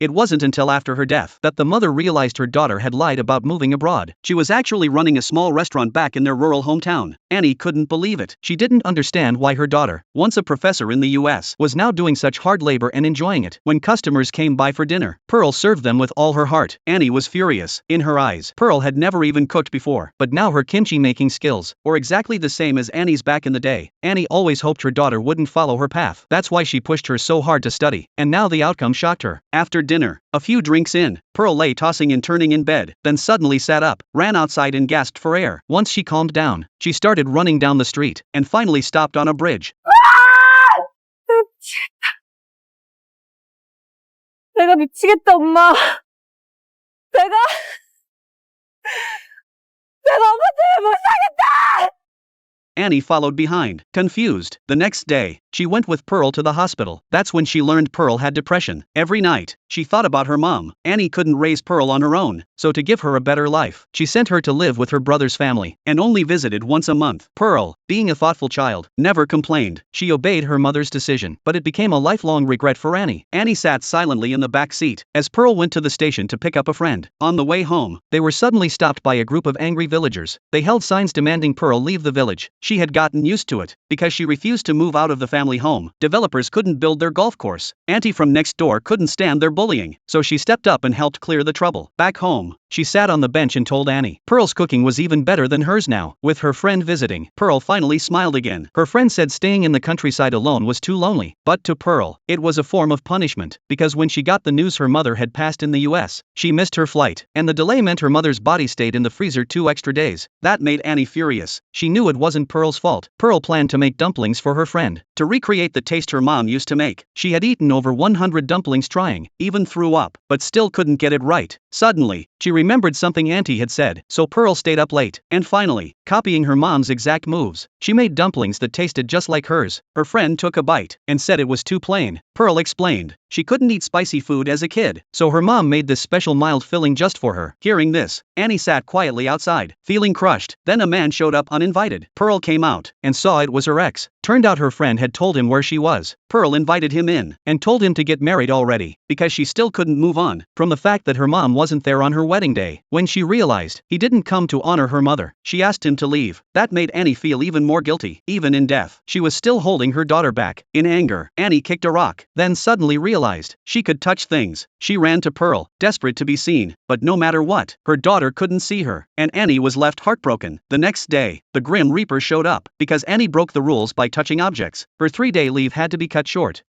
It wasn't until after her death that the mother realized her daughter had lied about moving abroad. She was actually running a small restaurant back in their rural hometown. Annie couldn't believe it. She didn't understand why her daughter, once a professor in the US, was now doing such hard labor and enjoying it. When customers came by for dinner, Pearl served them with all her heart. Annie was furious. In her eyes, Pearl had never even cooked before, but now her kimchi making skills were exactly the same as Annie's back in the day. Annie always hoped her daughter wouldn't follow her path. That's why she pushed her so hard to study, and now the outcome shocked her. After dinner, a few drinks in, Pearl lay tossing and turning in bed, then suddenly sat up, ran outside and gasped for air. Once she calmed down, she started running down the street, and finally stopped on a bridge. 내가 미치겠다, 엄마. 내가 엄마 때문에 못 살겠다! Annie followed behind, confused. The next day, she went with Pearl to the hospital. That's when she learned Pearl had depression. Every night, she thought about her mom. Annie couldn't raise Pearl on her own, so to give her a better life, she sent her to live with her brother's family, and only visited once a month. Pearl, being a thoughtful child, never complained. She obeyed her mother's decision, but it became a lifelong regret for Annie. Annie sat silently in the back seat, as Pearl went to the station to pick up a friend. On the way home, they were suddenly stopped by a group of angry villagers. They held signs demanding Pearl leave the village. She had gotten used to it, because she refused to move out of the family home. Developers couldn't build their golf course. Auntie from next door couldn't stand their bullying, so she stepped up and helped clear the trouble. Back home, she sat on the bench and told Annie Pearl's cooking was even better than hers now. With her friend visiting, Pearl finally smiled again. Her friend said staying in the countryside alone was too lonely, but to Pearl, it was a form of punishment, because when she got the news her mother had passed in the US, she missed her flight, and the delay meant her mother's body stayed in the freezer 2 extra days. That made Annie furious. She knew it wasn't Pearl's fault. Pearl planned to make dumplings for her friend, to recreate the taste her mom used to make. She had eaten over 100 dumplings trying, even threw up, but still couldn't get it right. Suddenly, she remembered something Auntie had said, so Pearl stayed up late, and finally, copying her mom's exact moves, she made dumplings that tasted just like hers. Her friend took a bite, and said it was too plain. Pearl explained she couldn't eat spicy food as a kid, so her mom made this special mild filling just for her. Hearing this, Annie sat quietly outside, feeling crushed. Then a man showed up uninvited. Pearl came out, and saw it was her ex. Turned out her friend had told him where she was. Pearl invited him in, and told him to get married already, because she still couldn't move on from the fact that her mom wasn't there on her wedding day. When she realized he didn't come to honor her mother, she asked him to leave. That made Annie feel even more guilty. Even in death, she was still holding her daughter back. In anger, Annie kicked a rock, then suddenly realized she could touch things. She ran to Pearl, desperate to be seen, but no matter what, her daughter couldn't see her, and Annie was left heartbroken. The next day, the Grim Reaper showed up, because Annie broke the rules by touching objects. Her 3-day leave had to be cut short.